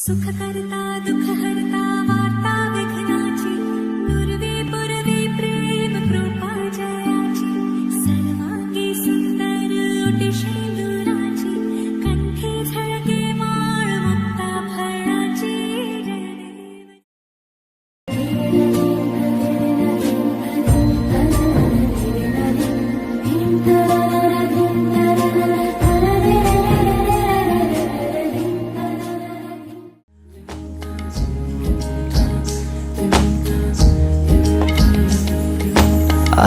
सुख करता दुख हरता वार्ता विघ्नाची नुरवी पुरवी प्रेम कृपा जयाची सर्वांगी सुंदर ओटी शेंदुराची कंठी झळके माळ मुक्ता फळाची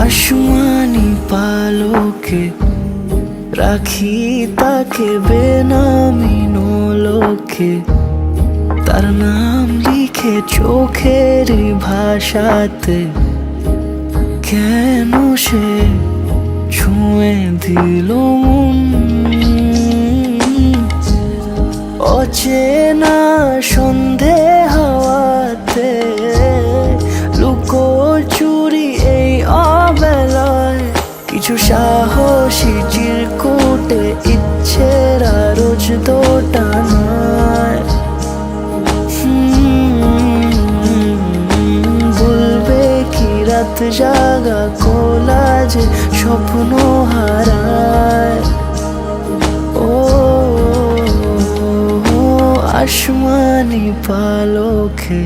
आसमानी पालोके রাখি তাকে বেনামি লোকে তার নাম লিখে চোখের ভাষাতে কেন সে ছুঁয়ে দিল মন অচেনা সন্ধে হাওয়াতে লুকোচুরি এই অবেলায় কিছু সাহসী চিরকুটে ইচ্ছেরা রোজ দোটানায় বলবে কি রাত জাগা কোলাজে স্বপ্ন হারায় ও আসমানি পালকে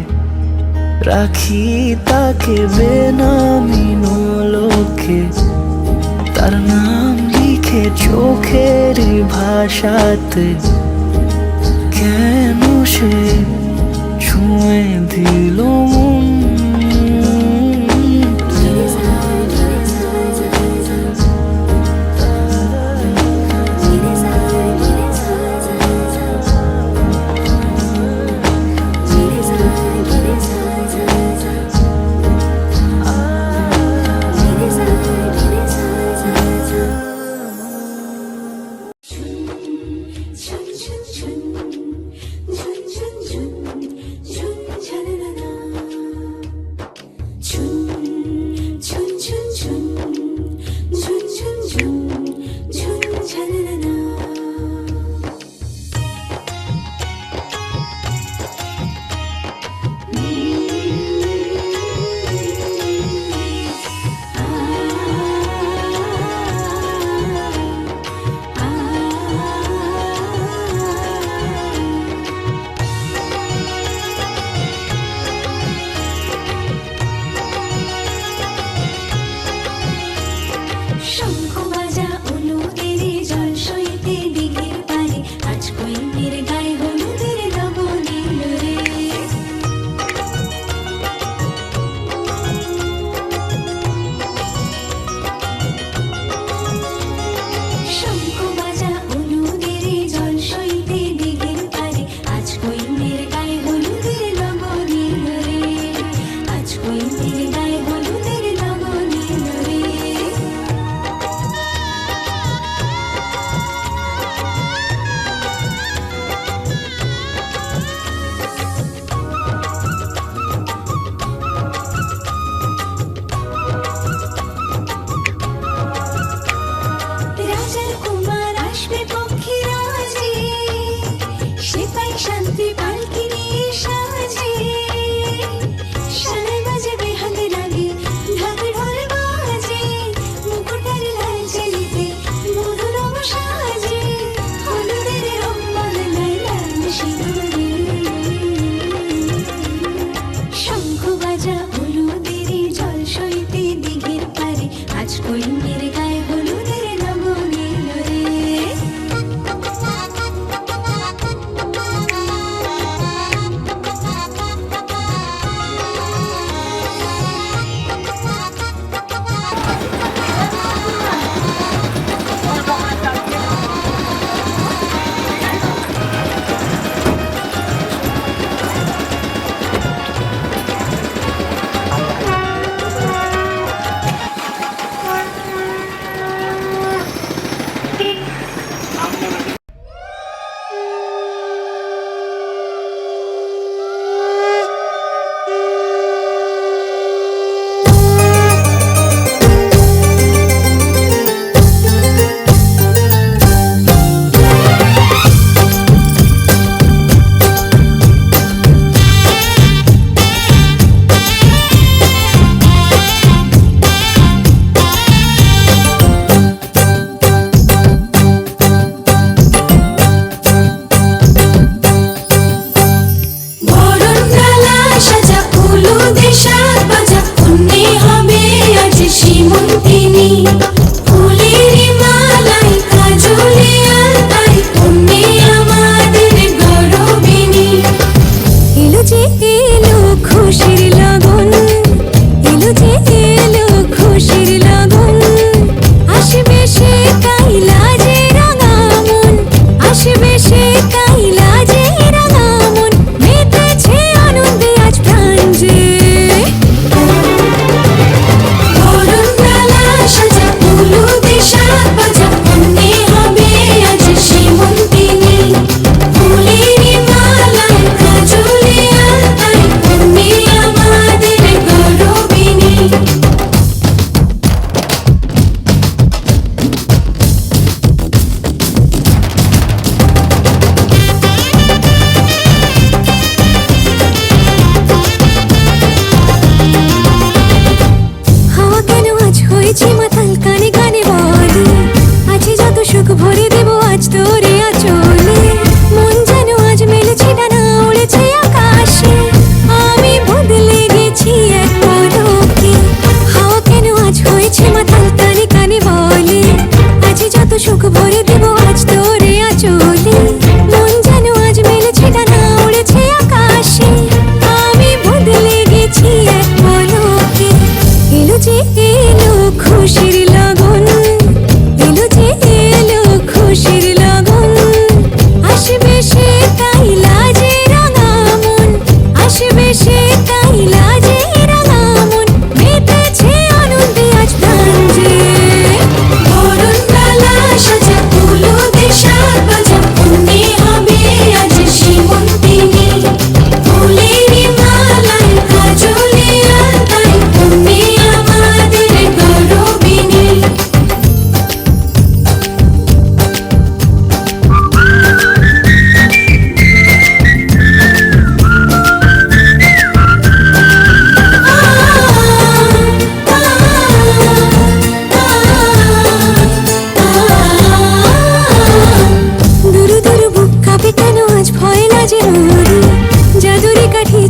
রাখি তাকে বেনামি লোকে তার নাম লিখে চোখের ভাষাতে কেন সে ছুঁয়ে দিল মন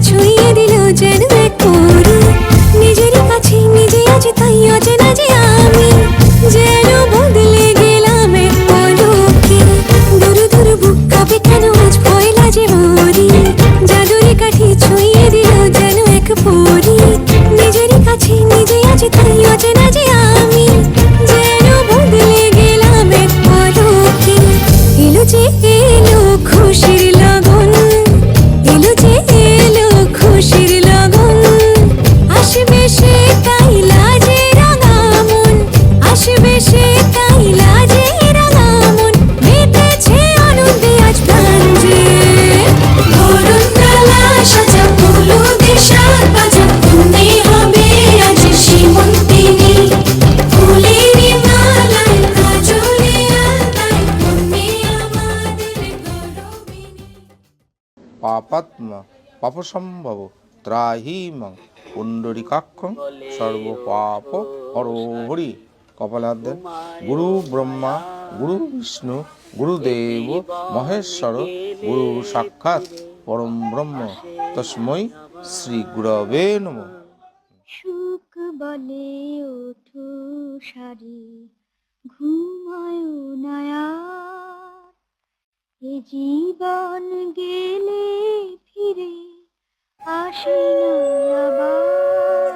ছুঁয়ে দিল যেন এক পরী। নিজেরই কাছে নিজে আছি তাই অচেনা যে আমি, যেন বদলে গেলাম এক পলকে। দূর দূর বুক কাঁপে কেন আজ ভয় লাগে মরি, জাদুরি কাঠি ছুঁয়ে দিল যেন এক পরী। নিজেরই কাছে নিজে আছি তাই অচেনা যে আমি, যেন বদলে গেলাম এক পলকে। এলো যে এলো খুশির লগন, এলো যে এলো খুশির লগন। আসবে সে তাই লাজে রাঙা মন, আসবে সে তাই লাজে রাঙা মন। মেতেছে আনন্দে আজ প্রাণ যে, বরণ ডালা সাজা হলুদে সাত বাজা। তুমি হবে আজ সীমন্তিনী, ফুলেরই মালায় কাজলে আলতায়। তুমি আমাদের গৌরবিনী। পাপাত্ম পাপসম্ভব ত্রাহিমাং পুণ্ডরিকাক্ষং সর্বপাপ হরো হরি। কপালে হাত দেন। গুরু ব্রহ্মা গুরু বিষ্ণু গুরুদেব মহেশ্বর গুরু সাক্ষাৎ পরম ব্রহ্ম তস্मै শ্রী গুরবে নমঃ। সুখ বলে ওঠো সারি, ঘুমায় নায়া। এ জীবন গেলে ফিরে আসে না আবার।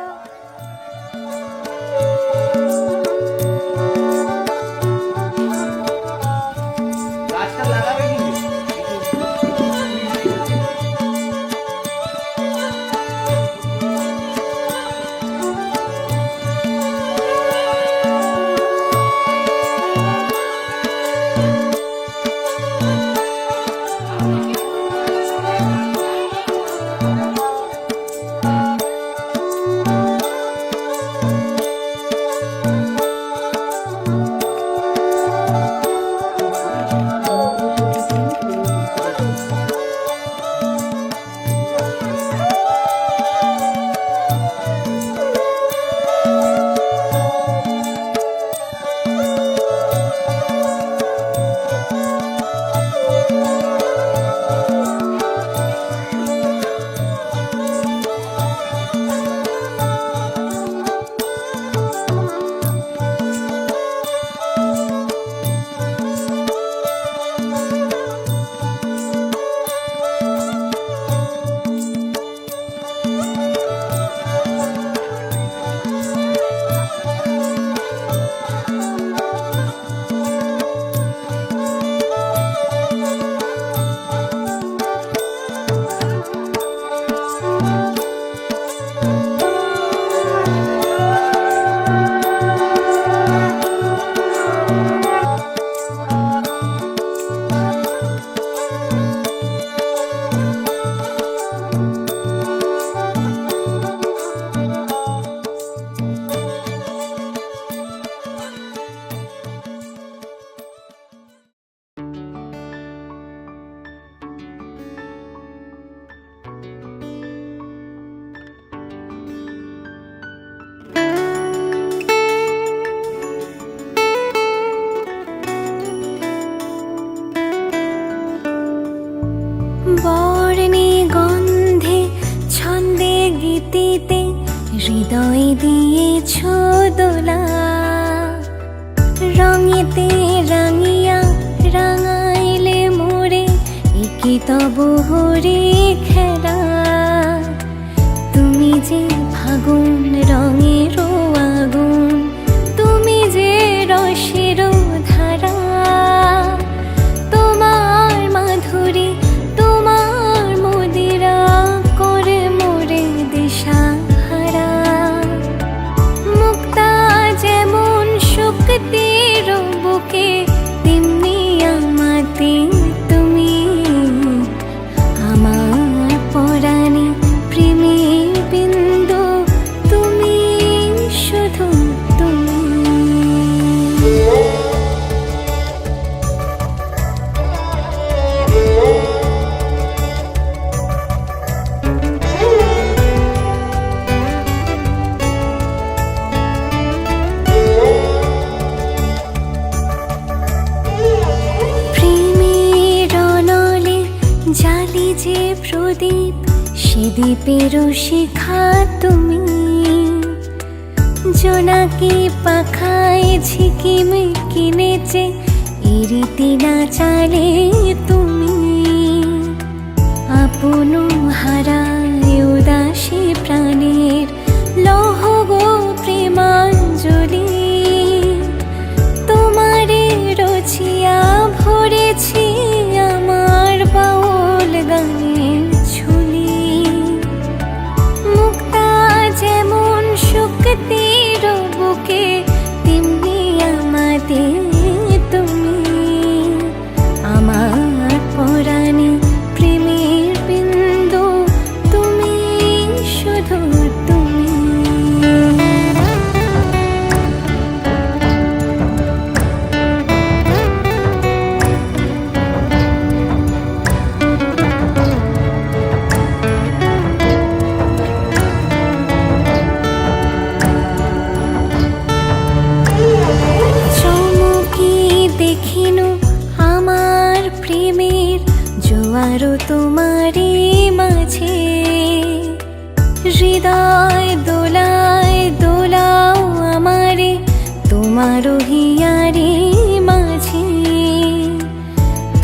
বর্ণে গন্ধে ছন্দে গীতিতে হৃদয় দিয়েছ দোলা। রঙেতে রাঙিয়া রাঙাইলে মোরে, একি তব হরি খেলা। তুমি যে ফাগুন রঙের আগুন, তুমি যে রসের ধারা। তোমার মাধুরী তোমার মদিরা করে মোরে দিশাহারা। মুক্তা যেমন শক্তির বুকে, তেমনি আমাতে তুমি। আমার পরাণে প্রেমের বিন্দু, তুমি শুধু তুমি। প্রেমের অনলে জালি যে প্রদীপ, সে দ্বীপেরও শিখা তুমি, জোনাকি পাখায় ঝিকিমিকি নেচে ইরিতি না চালে তুমি, আপন হারায় উদাসী প্রাণের লহ গো প্রেমাঞ্জলি, তোমারে রচিয়া ভরেছি আমার বাউল গানের ঝুলি। মুক্তা যেমন শক্তির বুকে, তেমনি আমাদের তুমি, আমার পরাণে প্রেমের বিন্দু তুমি, শুধু তুমি। চমকি দেখিনু আমার প্রেমের জোয়ারও তোমারই মাঝে, হৃদয় দোলায় দোলাও আমারে তোমারও হিয়ারে মাঝে,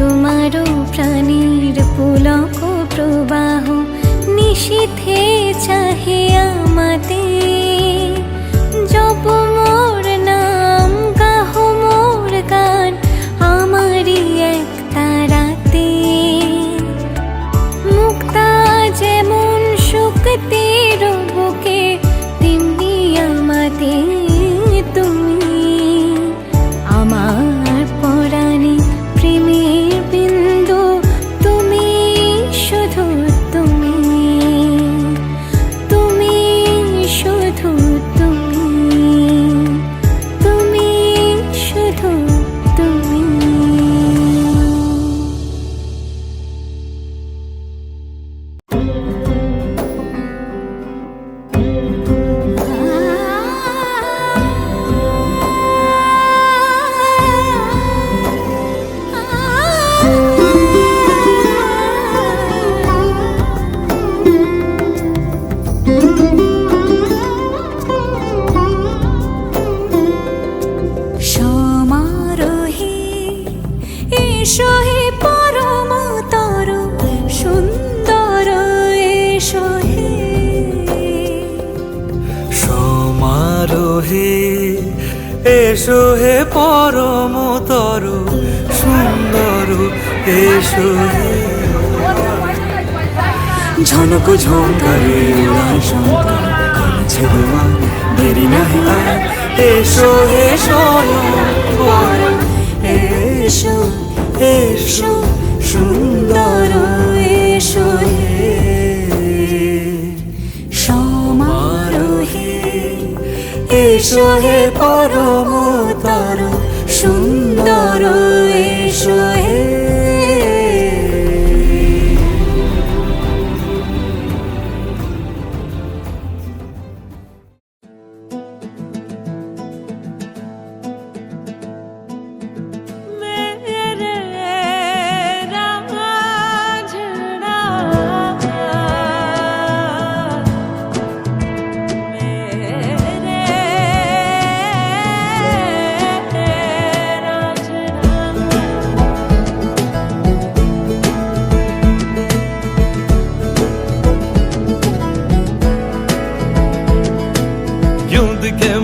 তোমারও প্রাণীর পুলক প্রবাহ নিশীথে চাহে আমাতে, জপ মোর নাম গাহ মোর গান আমারই এক তারাতে, মুক্তা যেমন শক্তির বুকে, তেমনি আমাতে তুমি, আমার পরাণে প্রেমের বিন্দু তুমি, শুধু তুমি, তুমি শুধু তুমি, তুমি শুধু তুমি। সমারোহে এসো হে পরমতর সুন্দর, এসো হে সমারোহে এসো হে পরমতর সুন্দর, এসো হে ঝনক ঝঙ্কারে উড়ায় শঙ্কা, করেছে তোমার দেরি নাহি আর, এসো হে স্বয়ং, এসো এসো সুন্দর, এসো হে সমারোহে এসো হে পরমতর সুন্দর, এসো হে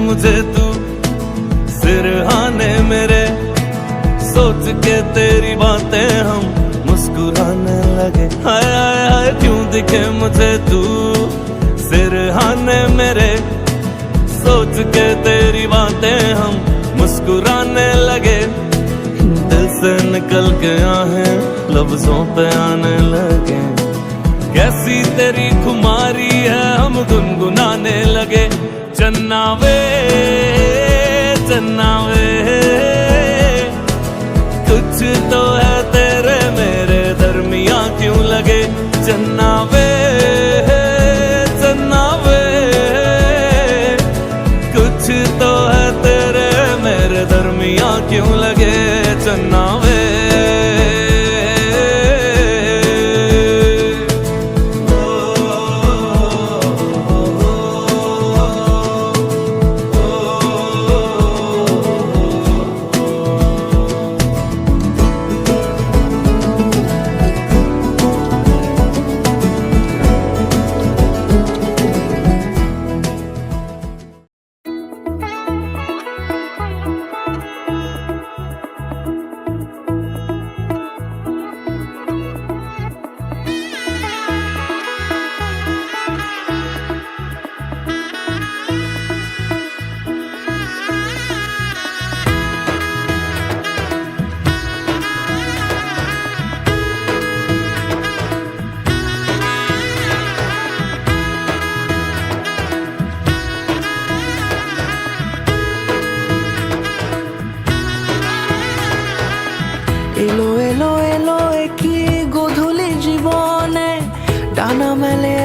मुझे तू सिरहाने मेरे, सोच के तेरी बातें हम मुस्कुराने लगे। हाय हाय हाय क्यों दिखे मुझे तू सिरहाने मेरे, सोच के तेरी बातें हम मुस्कुराने लगे। दिल से निकल के आहें लफ्जों पे आने लगे। कैसी तेरी खुमारी है हम गुनगुनाने लगे। चन्ना वे कुछ तो है तेरे मेरे दरमिया क्यों लगे। चन्ना वे कुछ तो है तेरे मेरे दरमिया क्यों लगे। चन्ना वे ओ, ডানা মেলে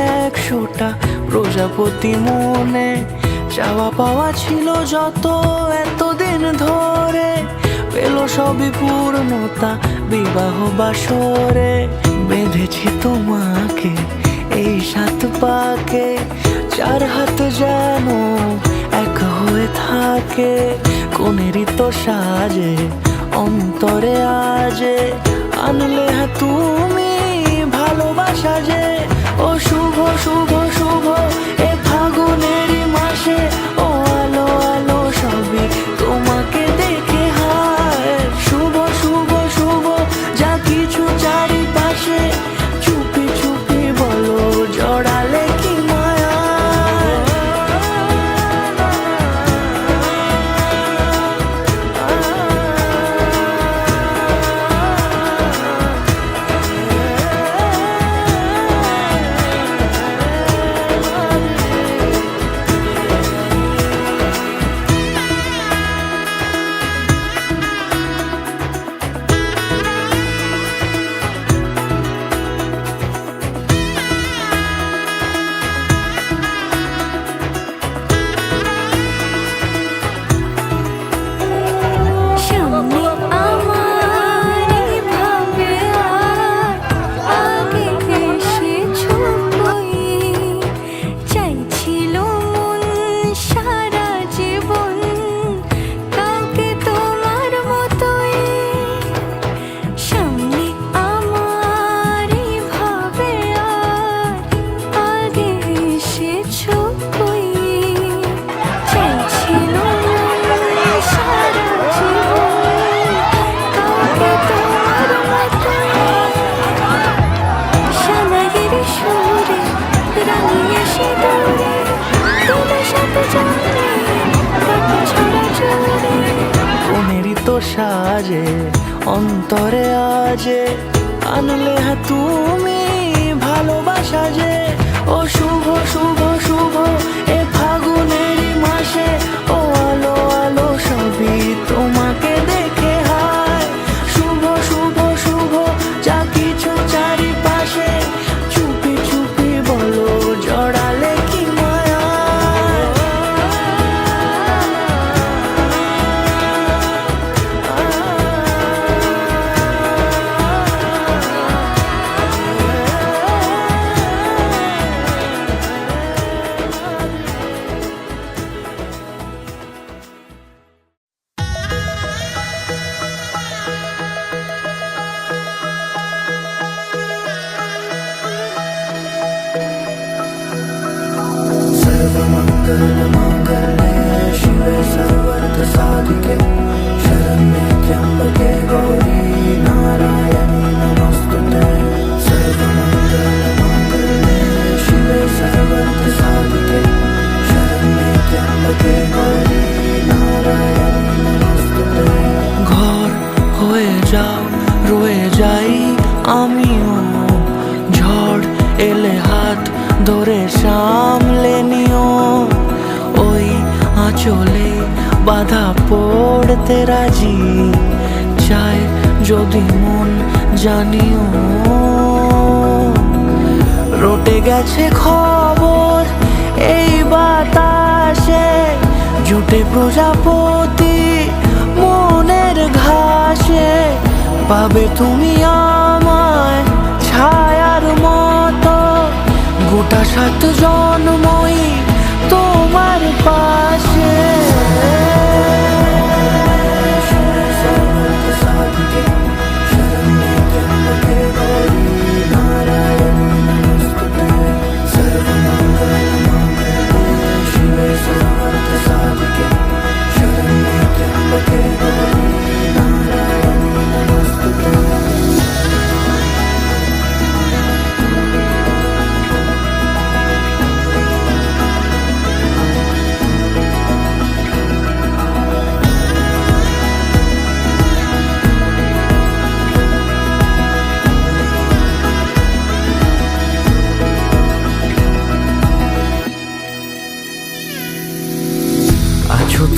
100টা প্রজাপতি মনে, চাওয়া পাওয়া ছিল যত এতদিন ধরে, পেল সবই পূর্ণতা বিবাহ বাসরে। বেঁধেছি তোমাকে এই 7 পাকে, 4 হাত যেন এক হয়ে থাকে। কোনেরই তো সাজে অন্তরে আজে, আনলে হ্যাঁ তুমি ভালোবাসা যে। ও শুভ শুভ শুভ এ ফাগুনেরই মাসে, ও আলো আলো সবই তোমাকে দেখে হায়। শুভ শুভ শুভ যা কিছু চারিপাশে, চুপি চুপি বলো জড়ালে কি মায়া। সামনে আমার এভাবে আর আগে এসেছো কই, চাইছিল মন সারা জীবন কাউকে তোমার মতোই। সামনে আমার এভাবে আর আগে এসেছো কই, চাইছিল মন সারা কোনেরই তো সাজে অন্তরে আজে, আনলে হ্যাঁ তুমি ভালোবাসা যে। ও শুভ শুভ শুভ এ ফাগুনেরই মাসে, ও আলো আলো সবই তোমাকে দেখে হায়। শুভ শুভ শুভ যা কিছু চারিপাশে, চুপি চুপি বলো জড়ালে কি মায়া। ঘর হয়ে যাও রয়ে যাই আমিও, ঝড় এলে হাত ধরে সামলে নিও। ওই আঁচলে বাধা পড়তে রাজি, চাই যদি মন জানিও। রটে গেছে খবর এই বাতাসে, জুটে প্রজাপতি মনের ঘাসে। পাবে তুমি আমায় ছায়ার মতো, গোটা 7 জন্মই তোমার পাশে।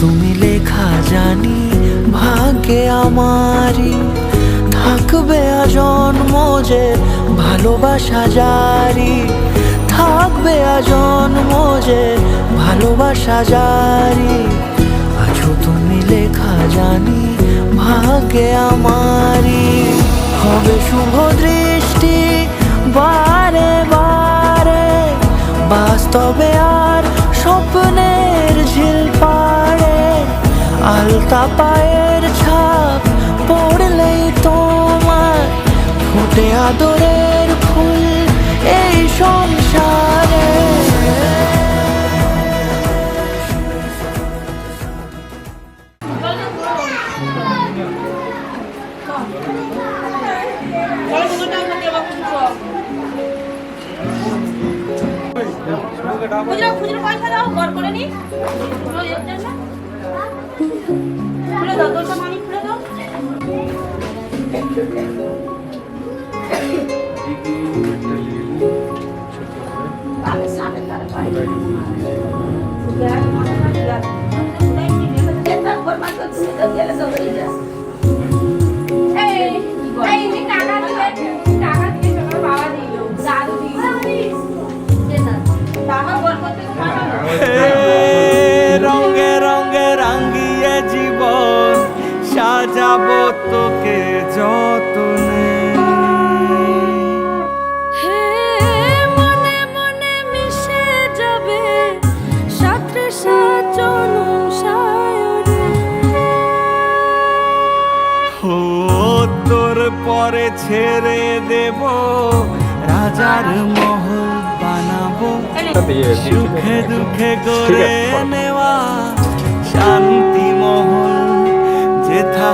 তুমি লেখা জানি ভাগ্যে আমারই, থাকবে আজন্ম যে ভালোবাসা জারি। জন্ম যে ভালোবাসা জারি, আছো তুমি লেখা জানি ভাগ্যে আমারি। হবে শুভ দৃষ্টি বারে বারে, বাস্তবে আর স্বপ্নের ঝিল পাড়ে, আলতা পায়ের ছাপ পড়লেই তোমার ফোটে আদরের ফুল এই সংসারে। খুচরো পয়সা দাও, গড় করে নি। খুলে দাও, দোলটা মানি খুলে দাও। রঙে রঙে রাঙিয়ে জীবন সাজাবো তোকে যতনে। হে মনে মনে মিশে যাবে সাথে সাজন সায়রে। ও তোর পরে ছেড়ে দেব রাজার মহল বানাবো, সুখে দুঃখে গড়ে নেওয়া শান্তি মহল, যেথা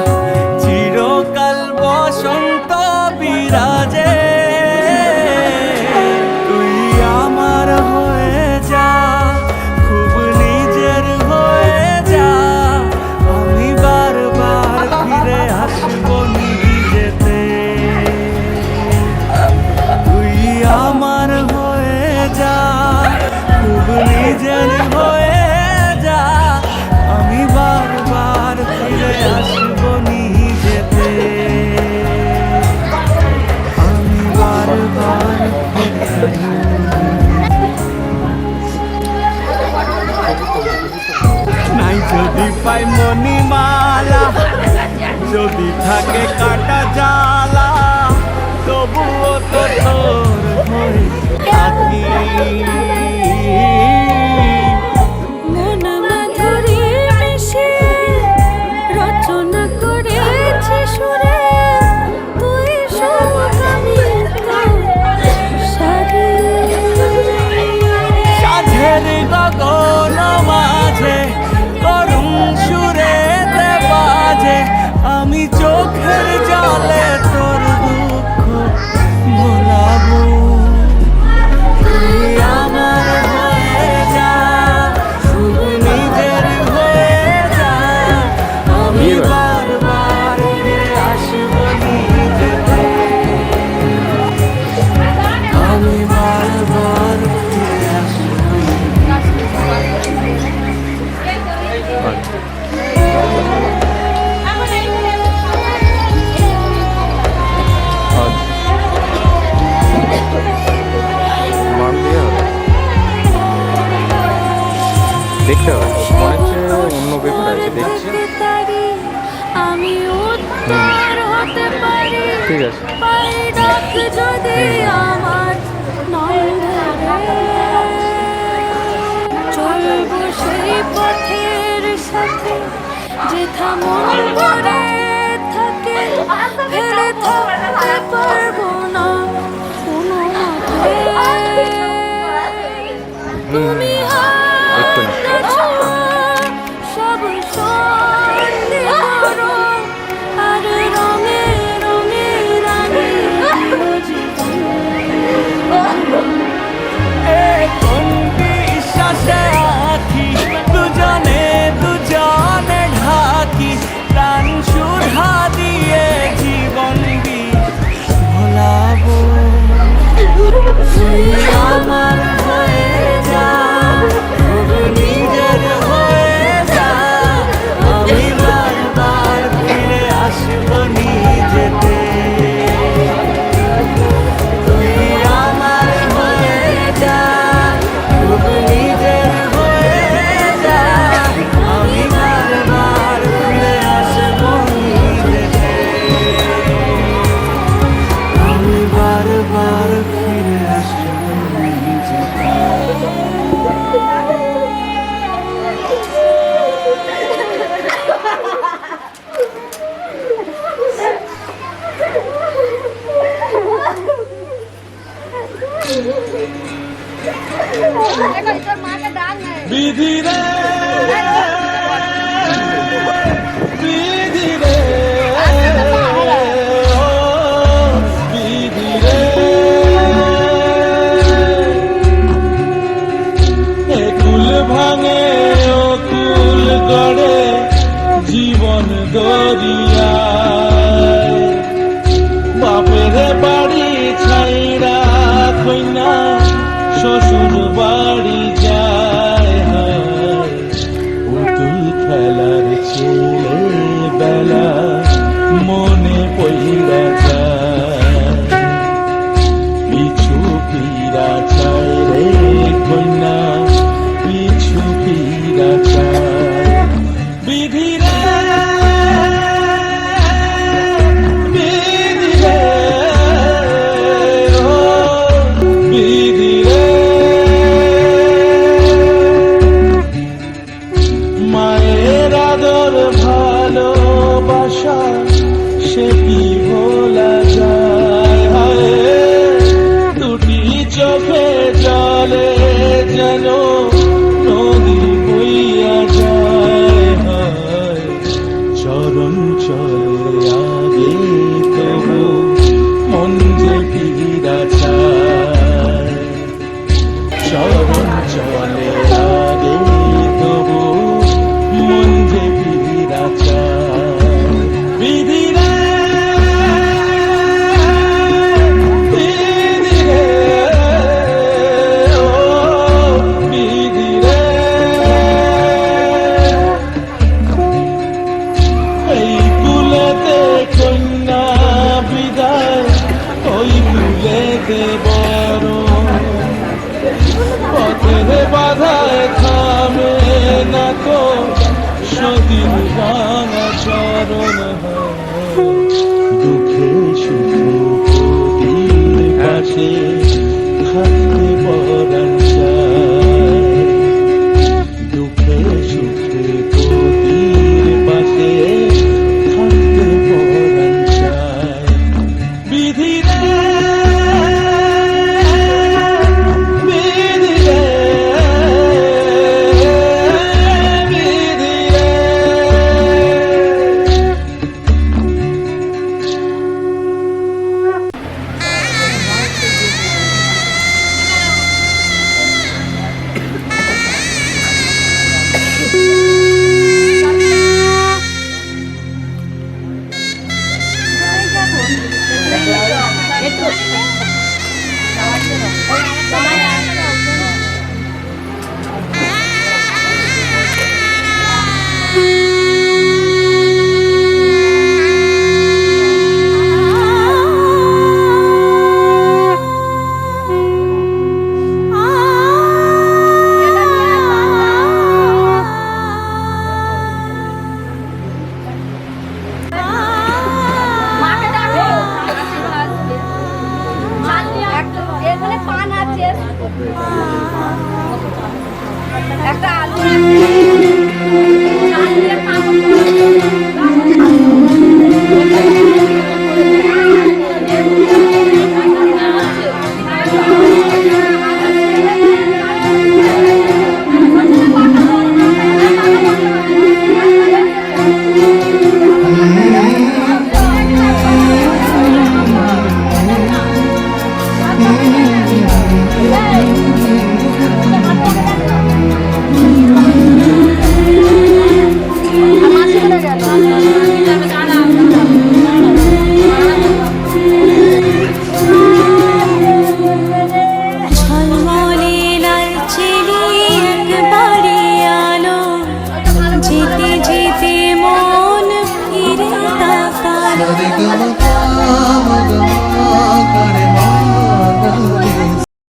চিরকাল বসন্ত বিরাজে। তুই আমার হয়ে যা, খুব নিজের হয়ে যা, আমি বারবার ফিরে আসবো নিজেতে। তুই আমার হয়ে যা, খুব নিজের হয়ে যা, আমি বারবার ফিরে আসবো নিজেতে। আমি বারবার নাই যদি পাই মণিমালা, যদি থাকে কাটা জ্বালা, তবুও তো তোর হয়ে থাকি। মন মাধুরী মিশে রচনা করেছি সুরে, তুই সমকামিত সারি। সাঝের গগন মাঝে করুণ সুরেতে বাজে, আমি চোখের জলে তোর দুঃখ ভোলাবো। তুই আমার হয়ে যা, শুধু নিজের হয়ে যা, আমি বারবার ফিরে আসবো নিজেতে। আমি বারবার ফিরে আসবো। দেখতে হবে, মনে হচ্ছে অন্য পেপার আছে, দেখছি। আমি উত্তর হতে পারি, ঠিক আছে। পাই ডাক যদি আমার নয় ধরে। চলবো সেই পথের সাথে যেথা মন করে থাকে, ফেলে থাকতে পারবো না কোনো মতে। তুমি সব সন্ধে করো, আর রঙে রঙে রাঙিয়ে জীবন। কোন বিশ্বাসে আঁকি, দুজনে দুজনে ঢাকি, প্রাণ সুধা দিয়ে জীবন ভোলাবো। বিধি রে বিধি রে ও বিধি রে এ কুল ভাঙে ও কুল গড়ে জীবন দরিয়ায় বাপের বাড়ি ছাইরা কইনা শ্বশুর বাড়ি যায় পুতুল খেলার ছেলে বেলা মনে পইরা যায় পিছু পীরা চায় রে কইনা পিছু পীরা চায় বিধি রে বিধি রে ও বিধি রে মায়ের আদর ভালোবাসা সে কি ভোলা যায় হায় দুটি চোখে জলে যেন